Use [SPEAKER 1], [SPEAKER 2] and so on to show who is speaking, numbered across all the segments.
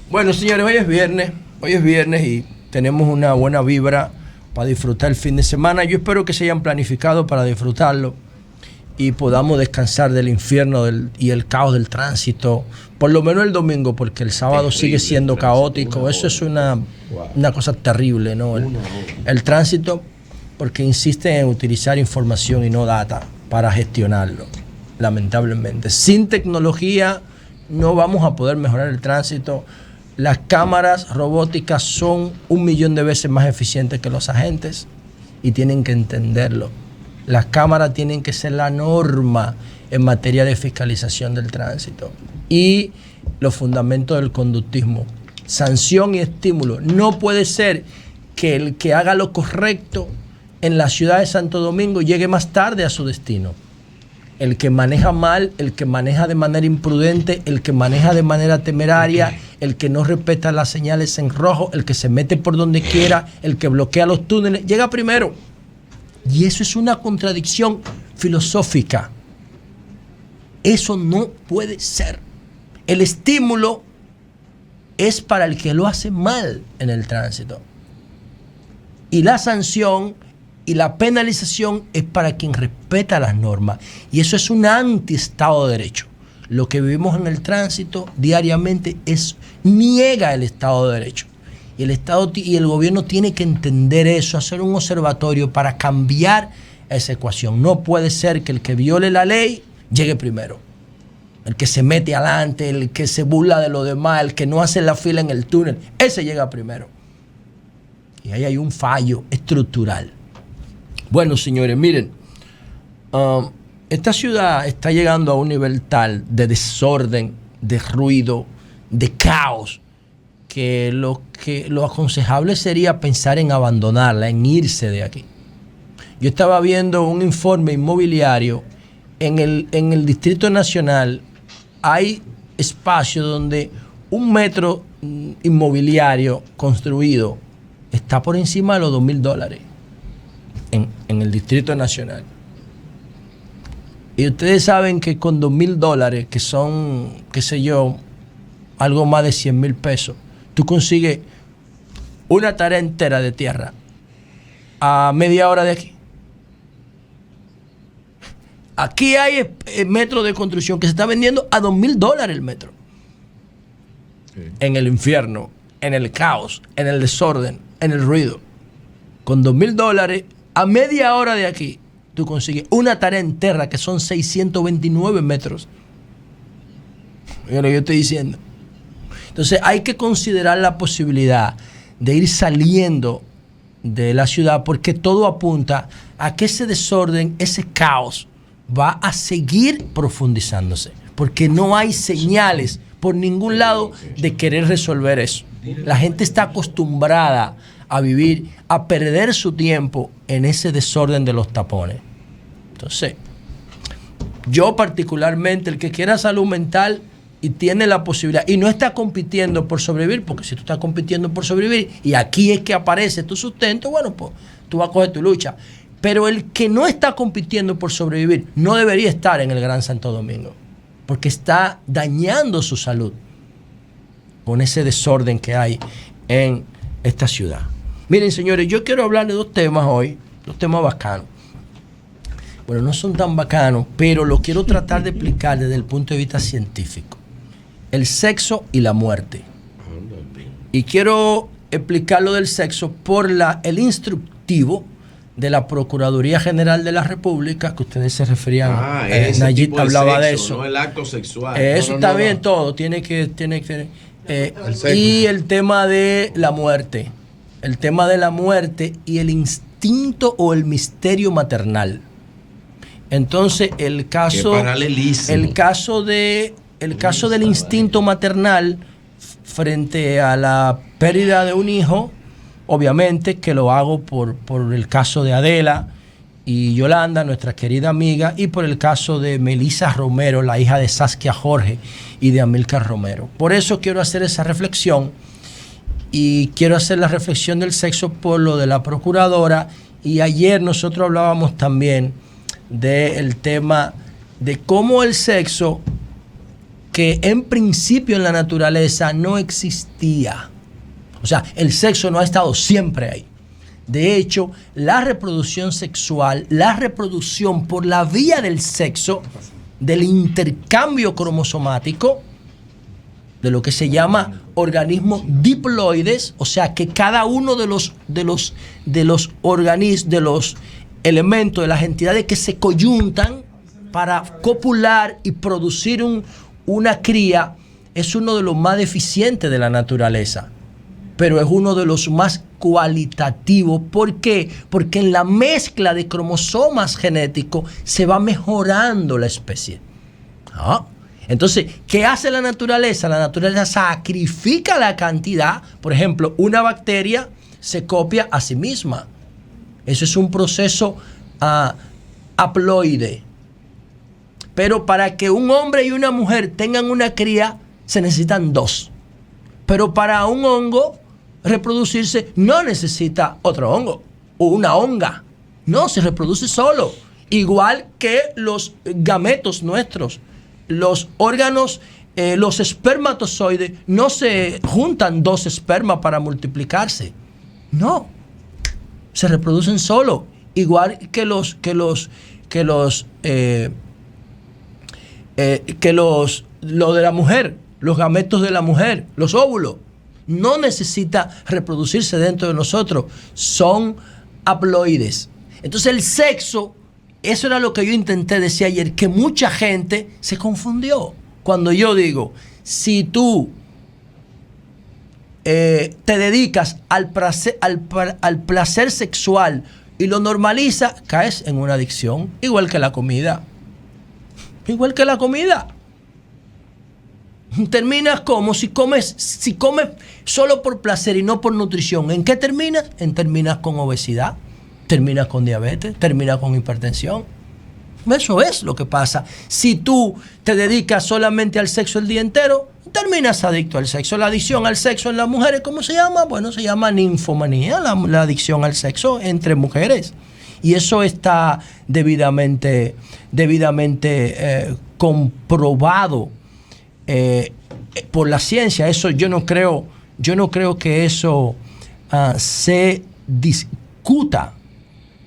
[SPEAKER 1] Bueno, señores, hoy es viernes y tenemos una buena vibra para disfrutar el fin de semana. Yo espero que se hayan planificado para disfrutarlo y podamos descansar del infierno y el caos del tránsito, por lo menos el domingo, porque el sábado sigue siendo caótico. Eso es una cosa terrible, ¿no? El tránsito, porque insisten en utilizar información y no data para gestionarlo, lamentablemente. Sin tecnología no vamos a poder mejorar el tránsito. Las cámaras robóticas son 1.000.000 de veces más eficientes que los agentes y tienen que entenderlo. Las cámaras tienen que ser la norma en materia de fiscalización del tránsito y los fundamentos del conductismo. Sanción y estímulo. No puede ser que el que haga lo correcto en la ciudad de Santo Domingo llegue más tarde a su destino. El que maneja mal, el que maneja de manera imprudente, el que maneja de manera temeraria, el que no respeta las señales en rojo, el que se mete por donde quiera, el que bloquea los túneles, llega primero. Y eso es una contradicción filosófica. Eso no puede ser. El estímulo es para el que lo hace mal en el tránsito. Y la sanción y la penalización es para quien respeta las normas. Y eso es un anti-Estado de Derecho. Lo que vivimos en el tránsito diariamente niega el Estado de Derecho. Y el Estado y el gobierno tiene que entender eso, hacer un observatorio para cambiar esa ecuación. No puede ser que el que viole la ley llegue primero. El que se mete adelante, el que se burla de lo demás, el que no hace la fila en el túnel, ese llega primero. Y ahí hay un fallo estructural. Bueno, señores, miren, esta ciudad está llegando a un nivel tal de desorden, de ruido, de caos, que lo aconsejable sería pensar en abandonarla, en irse de aquí. Yo estaba viendo un informe inmobiliario. En el Distrito Nacional hay espacio donde un metro inmobiliario construido está por encima de los $2,000 en el Distrito Nacional. Y ustedes saben que con $2,000, que son, qué sé yo, algo más de 100,000 pesos, tú consigues una tarea entera de tierra a media hora de aquí. Aquí hay metro de construcción que se está vendiendo a $2,000 el metro. Sí. En el infierno, en el caos, en el desorden, en el ruido. Con $2,000 a media hora de aquí, tú consigues una tarea entera que son 629 metros. Oye, lo que yo estoy diciendo. Entonces hay que considerar la posibilidad de ir saliendo de la ciudad, porque todo apunta a que ese desorden, ese caos, va a seguir profundizándose, porque no hay señales por ningún lado de querer resolver eso. La gente está acostumbrada a vivir, a perder su tiempo en ese desorden de los tapones. Entonces, yo particularmente, el que quiera salud mental y tiene la posibilidad y no está compitiendo por sobrevivir, porque si tú estás compitiendo por sobrevivir y aquí es que aparece tu sustento, bueno, pues tú vas a coger tu lucha. Pero el que no está compitiendo por sobrevivir no debería estar en el Gran Santo Domingo, porque está dañando su salud con ese desorden que hay en esta ciudad. Miren, señores, yo quiero hablar de dos temas hoy, dos temas bacanos. Bueno, no son tan bacanos, pero lo quiero tratar de explicar desde el punto de vista científico. El sexo y la muerte. Y quiero explicar lo del sexo por el instructivo de la Procuraduría General de la República, que ustedes se referían, Nayib hablaba de eso.
[SPEAKER 2] No el acto sexual.
[SPEAKER 1] Eso está bien, todo. Tiene que y el tema de la muerte. El tema de la muerte y el instinto o el misterio maternal. Entonces, el caso del instinto maternal frente a la pérdida de un hijo, obviamente que lo hago por el caso de Adela y Yolanda, nuestra querida amiga, y por el caso de Melissa Romero, la hija de Saskia Jorge y de Amílcar Romero. Por eso quiero hacer esa reflexión, y quiero hacer la reflexión del sexo por lo de la procuradora Y ayer nosotros hablábamos también del tema de cómo el sexo, que en principio en la naturaleza no existía. O sea, el sexo no ha estado siempre ahí. De hecho, la reproducción sexual, la reproducción por la vía del sexo, del intercambio cromosomático, de lo que se llama organismos diploides, o sea que cada uno de los organismos, de los elementos, de las entidades que se coyuntan para copular y producir una cría, es uno de los más deficientes de la naturaleza, pero es uno de los más cualitativos. ¿Por qué? Porque en la mezcla de cromosomas genéticos se va mejorando la especie. Entonces, ¿qué hace la naturaleza? La naturaleza sacrifica la cantidad. Por ejemplo, una bacteria se copia a sí misma. Eso es un proceso haploide. Pero para que un hombre y una mujer tengan una cría, se necesitan dos. Pero para un hongo reproducirse no necesita otro hongo o una honga. No, se reproduce solo. Igual que los gametos nuestros. Los órganos, los espermatozoides, no se juntan dos espermas para multiplicarse. No. Se reproducen solo. Igual que lo de la mujer, los gametos de la mujer, los óvulos. No necesita reproducirse dentro de nosotros. Son haploides. Entonces el sexo, eso era lo que yo intenté decir ayer, que mucha gente se confundió. Cuando yo digo, si tú te dedicas al placer sexual y lo normalizas, caes en una adicción, igual que la comida. Igual que la comida. Terminas como si comes solo por placer y no por nutrición. ¿En qué terminas? Terminas con obesidad, terminas con diabetes, terminas con hipertensión. Eso es lo que pasa. Si tú te dedicas solamente al sexo el día entero, terminas adicto al sexo. La adicción al sexo en las mujeres, ¿cómo se llama? Bueno, se llama ninfomanía, la adicción al sexo entre mujeres. Y eso está debidamente comprobado por la ciencia. Eso yo no creo que eso se discuta.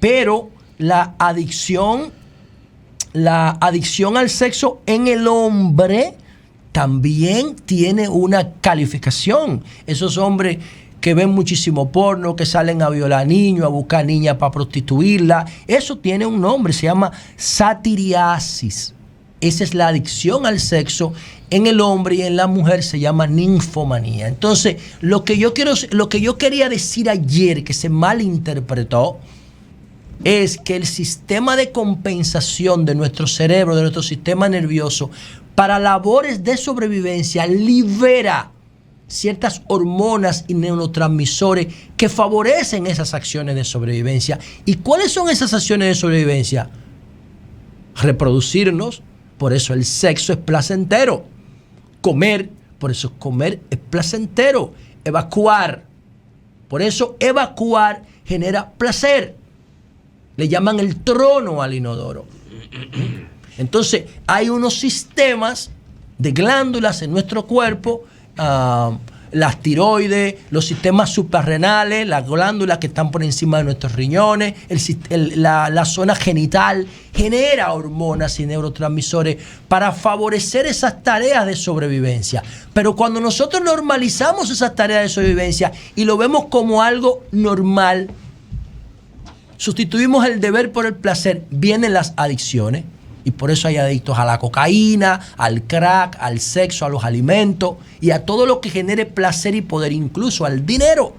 [SPEAKER 1] Pero la adicción al sexo en el hombre también tiene una calificación. Esos hombres que ven muchísimo porno, que salen a violar niños, a buscar niñas para prostituirla, eso tiene un nombre, se llama satiriasis. Esa es la adicción al sexo en el hombre, y en la mujer se llama ninfomanía. Entonces, lo que yo quería decir ayer, que se malinterpretó, es que el sistema de compensación de nuestro cerebro, de nuestro sistema nervioso, para labores de sobrevivencia, libera ciertas hormonas y neurotransmisores que favorecen esas acciones de sobrevivencia. ¿Y cuáles son esas acciones de sobrevivencia? Reproducirnos, por eso el sexo es placentero. Comer, por eso comer es placentero. Evacuar, por eso evacuar genera placer. Le llaman el trono al inodoro. Entonces, hay unos sistemas de glándulas en nuestro cuerpo, las tiroides, los sistemas suprarrenales, las glándulas que están por encima de nuestros riñones, la zona genital, genera hormonas y neurotransmisores para favorecer esas tareas de sobrevivencia. Pero cuando nosotros normalizamos esas tareas de sobrevivencia y lo vemos como algo normal, sustituimos el deber por el placer, vienen las adicciones. Y por eso hay adictos a la cocaína, al crack, al sexo, a los alimentos y a todo lo que genere placer y poder, incluso al dinero.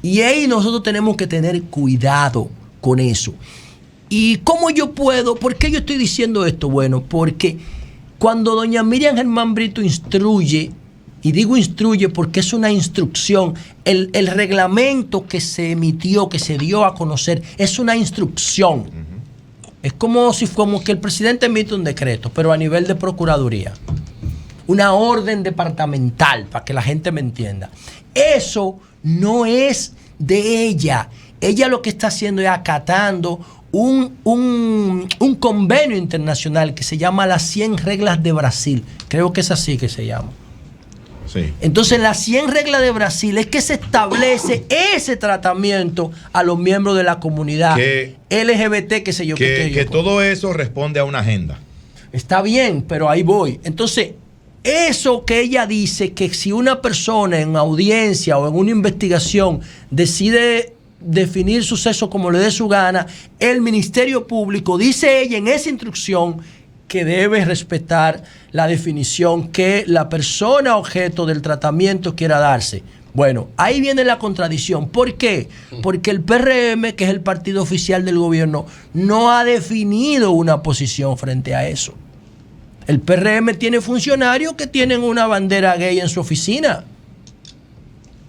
[SPEAKER 1] Y ahí nosotros tenemos que tener cuidado con eso. ¿Y cómo yo puedo? ¿Por qué yo estoy diciendo esto? Bueno, porque cuando doña Miriam Germán Brito instruye, y digo instruye porque es una instrucción, el reglamento que se emitió, que se dio a conocer, es una instrucción. Es como que el presidente emite un decreto, pero a nivel de procuraduría. Una orden departamental, para que la gente me entienda. Eso no es de ella. Ella lo que está haciendo es acatando un convenio internacional que se llama las 100 reglas de Brasil. Creo que es así que se llama.
[SPEAKER 2] Sí.
[SPEAKER 1] Entonces, las 100 reglas de Brasil es que se establece ese tratamiento a los miembros de la comunidad LGBT, qué sé yo.
[SPEAKER 2] Que todo eso responde a una agenda.
[SPEAKER 1] Está bien, pero ahí voy. Entonces, eso que ella dice, que si una persona en audiencia o en una investigación decide definir su sexo como le dé su gana, el Ministerio Público, dice ella en esa instrucción, que debe respetar la definición que la persona objeto del tratamiento quiera darse. Bueno, ahí viene la contradicción. ¿Por qué? Porque el PRM, que es el partido oficial del gobierno, no ha definido una posición frente a eso. El PRM tiene funcionarios que tienen una bandera gay en su oficina.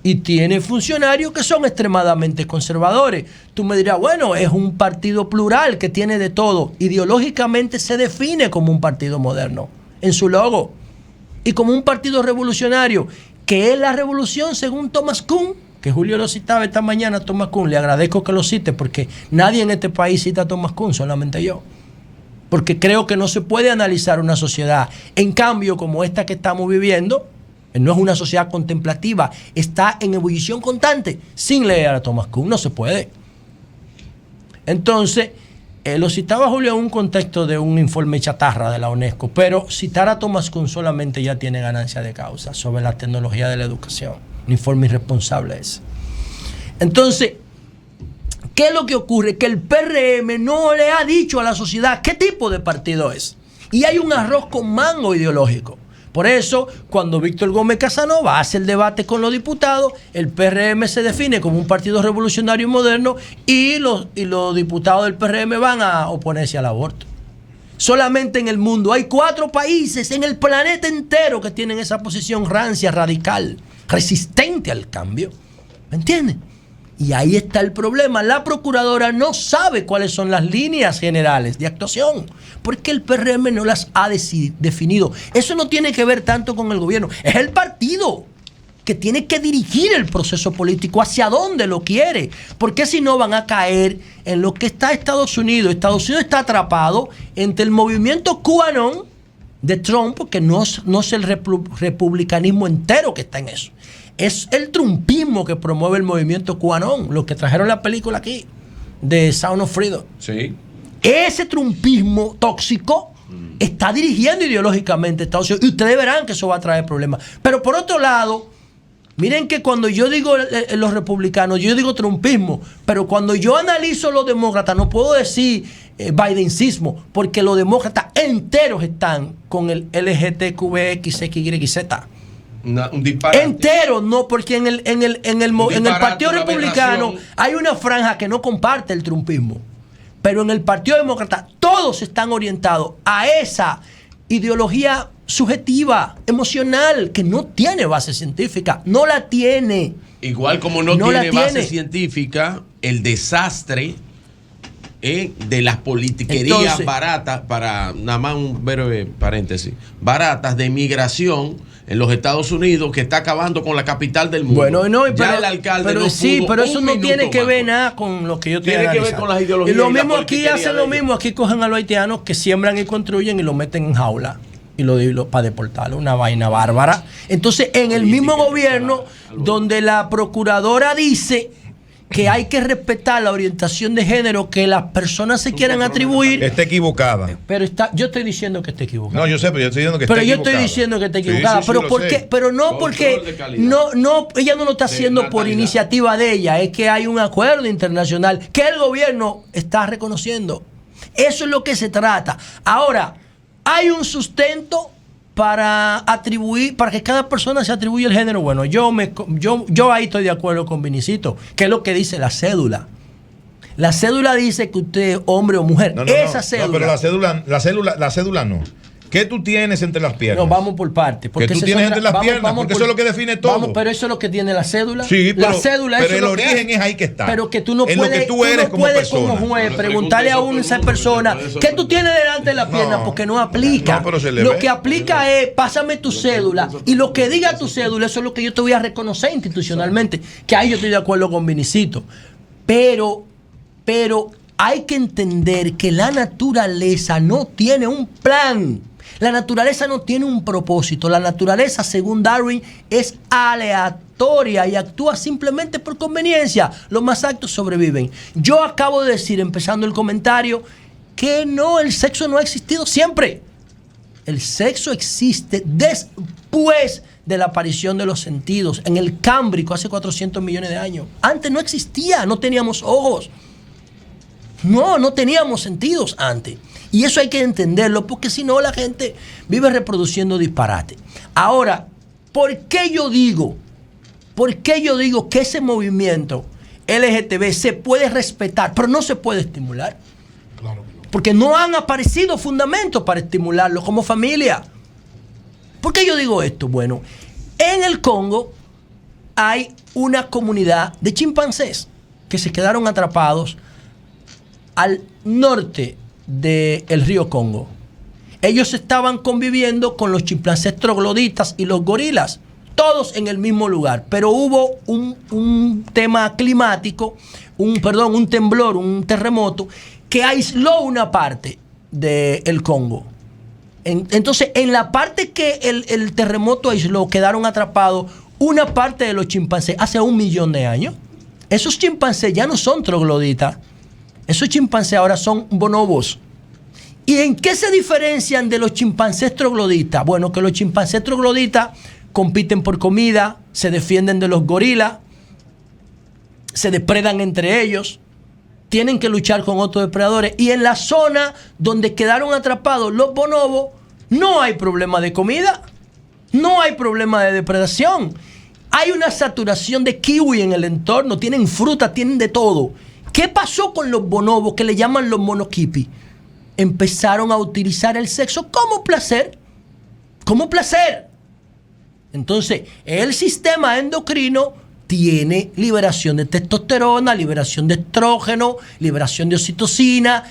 [SPEAKER 1] Y tiene funcionarios que son extremadamente conservadores. Tú me dirás, bueno, es un partido plural que tiene de todo. Ideológicamente se define como un partido moderno en su logo. Y como un partido revolucionario, que es la revolución según Thomas Kuhn, que Julio lo citaba esta mañana, Thomas Kuhn. Le agradezco que lo cite porque nadie en este país cita a Thomas Kuhn, solamente yo. Porque creo que no se puede analizar una sociedad. En cambio, como esta que estamos viviendo, no es una sociedad contemplativa, está en ebullición constante, sin leer a Thomas Kuhn, no se puede. Entonces, lo citaba Julio en un contexto de un informe chatarra de la UNESCO, pero citar a Thomas Kuhn solamente ya tiene ganancia de causa sobre la tecnología de la educación. Un informe irresponsable ese. Entonces, ¿qué es lo que ocurre? Que el PRM no le ha dicho a la sociedad qué tipo de partido es. Y hay un arroz con mango ideológico. Por eso, cuando Víctor Gómez Casanova hace el debate con los diputados, el PRM se define como un partido revolucionario y moderno y los diputados del PRM van a oponerse al aborto. Solamente en el mundo hay 4 países en el planeta entero que tienen esa posición rancia, radical, resistente al cambio. ¿Me entienden? Y ahí está el problema. La procuradora no sabe cuáles son las líneas generales de actuación, porque el PRM no las ha definido. Eso no tiene que ver tanto con el gobierno. Es el partido que tiene que dirigir el proceso político hacia dónde lo quiere. Porque si no van a caer en lo que está Estados Unidos. Estados Unidos está atrapado entre el movimiento QAnon de Trump, porque no es el republicanismo entero que está en eso. Es el trumpismo que promueve el movimiento QAnon, lo que trajeron la película aquí, de Sound of Freedom.
[SPEAKER 3] Sí.
[SPEAKER 1] Ese trumpismo tóxico está dirigiendo ideológicamente a Estados Unidos. Y ustedes verán que eso va a traer problemas. Pero por otro lado, miren que cuando yo digo los republicanos, yo digo trumpismo. Pero cuando yo analizo los demócratas, no puedo decir bidencismo, porque los demócratas enteros están con el LGTQXYZ.
[SPEAKER 3] Un disparate.
[SPEAKER 1] Entero, no, porque en el Partido Republicano hay una franja que no comparte el trumpismo. Pero en el Partido Demócrata todos están orientados a esa ideología subjetiva, emocional, que no tiene base científica. No la tiene.
[SPEAKER 3] Igual como no tiene base científica el desastre de las politiquerías baratas, para nada más un breve paréntesis, baratas de migración en los Estados Unidos, que está acabando con la capital del mundo.
[SPEAKER 1] Bueno, no,
[SPEAKER 3] ya el alcalde
[SPEAKER 1] pero
[SPEAKER 3] no
[SPEAKER 1] sí, pero eso no tiene que ver
[SPEAKER 3] con
[SPEAKER 1] nada con lo que yo
[SPEAKER 3] tiene que ver con las ideologías.
[SPEAKER 1] Y lo mismo aquí hacen lo mismo, aquí cogen a los haitianos que siembran y construyen y lo meten en jaula y lo para deportarlo, una vaina bárbara. Entonces, en el mismo gobierno donde la procuradora dice que hay que respetar la orientación de género que las personas se quieran atribuir.
[SPEAKER 2] Está equivocada.
[SPEAKER 1] Pero yo estoy diciendo que está equivocada.
[SPEAKER 2] No, yo sé, pero yo estoy diciendo que está
[SPEAKER 1] equivocada.
[SPEAKER 2] Pero yo
[SPEAKER 1] estoy diciendo que está equivocada.
[SPEAKER 2] Sí,
[SPEAKER 1] pero ¿por qué? Pero no porque ella no lo está haciendo por iniciativa de ella, es que hay un acuerdo internacional que el gobierno está reconociendo. Eso es lo que se trata. Ahora, hay un sustento para atribuir, para que cada persona se atribuya el género. Bueno, yo ahí estoy de acuerdo con Vinicito, que es lo que dice la cédula. La cédula dice que usted es hombre o mujer. Cédula.
[SPEAKER 2] No, pero la cédula no. ¿Qué tú tienes entre las piernas?
[SPEAKER 1] No, vamos por partes.
[SPEAKER 2] ¿Qué tú tienes entre las piernas? Porque eso es lo que define todo.
[SPEAKER 1] Pero eso es lo que tiene la cédula.
[SPEAKER 2] Sí, pero,
[SPEAKER 1] la cédula,
[SPEAKER 2] pero
[SPEAKER 1] eso
[SPEAKER 2] el origen es ahí que está.
[SPEAKER 1] Pero que tú no
[SPEAKER 2] es
[SPEAKER 1] puedes,
[SPEAKER 2] lo que tú eres como persona.
[SPEAKER 1] Como juez preguntarle a esa persona ¿qué tú tienes delante de la pierna? Porque no aplica. Lo que aplica es pásame tu cédula y lo que diga tu cédula, eso es lo que yo te voy a reconocer institucionalmente. Que ahí yo estoy de acuerdo con Vinicito. Pero hay que entender que la naturaleza no tiene un plan. La naturaleza no tiene un propósito. La naturaleza, según Darwin, es aleatoria y actúa simplemente por conveniencia. Los más aptos sobreviven. Yo acabo de decir, empezando el comentario, que no, el sexo no ha existido siempre. El sexo existe después de la aparición de los sentidos. En el Cámbrico, hace 400 millones de años. Antes no existía, no teníamos ojos. No teníamos sentidos antes. Y eso hay que entenderlo, porque si no la gente vive reproduciendo disparate. Ahora, ¿por qué yo digo que ese movimiento LGTB se puede respetar, pero no se puede estimular? Claro. Porque no han aparecido fundamentos para estimularlo como familia. ¿Por qué yo digo esto? Bueno, en el Congo hay una comunidad de chimpancés que se quedaron atrapados al norte del río Congo. Ellos estaban conviviendo con los chimpancés trogloditas y los gorilas, todos en el mismo lugar, pero hubo un tema climático, un temblor, un terremoto, que aisló una parte del Congo. Entonces, en la parte que el terremoto aisló, quedaron atrapados una parte de los chimpancés hace 1 millón de años. Esos chimpancés ya no son trogloditas. Esos chimpancés ahora son bonobos. ¿Y en qué se diferencian de los chimpancés trogloditas? Bueno, que los chimpancés trogloditas compiten por comida, se defienden de los gorilas, se depredan entre ellos, tienen que luchar con otros depredadores. Y en la zona donde quedaron atrapados los bonobos, no hay problema de comida, no hay problema de depredación. Hay una saturación de kiwi en el entorno, tienen fruta, tienen de todo. ¿Qué pasó con los bonobos que le llaman los monoquipi? Empezaron a utilizar el sexo como placer. Como placer. Entonces, el sistema endocrino tiene liberación de testosterona, liberación de estrógeno, liberación de oxitocina,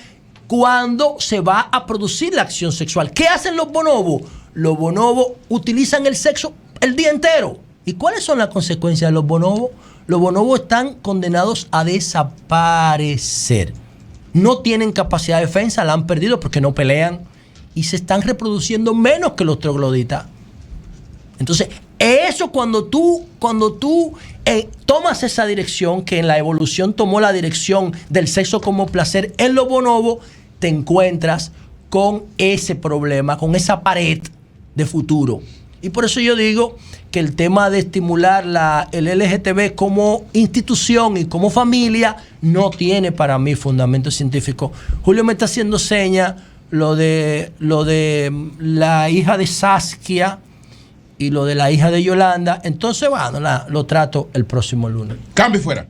[SPEAKER 1] cuando se va a producir la acción sexual. ¿Qué hacen los bonobos? Los bonobos utilizan el sexo el día entero. ¿Y cuáles son las consecuencias de los bonobos? Los bonobos están condenados a desaparecer. No tienen capacidad de defensa, la han perdido porque no pelean y se están reproduciendo menos que los trogloditas. Entonces, eso cuando tú tomas esa dirección, que en la evolución tomó la dirección del sexo como placer en los bonobos, te encuentras con ese problema, con esa pared de futuro. Y por eso yo digo que el tema de estimular el LGTB como institución y como familia no tiene para mí fundamento científico. Julio me está haciendo seña lo de la hija de Saskia y lo de la hija de Yolanda. Entonces, bueno, lo trato el próximo lunes.
[SPEAKER 2] Cambio fuera.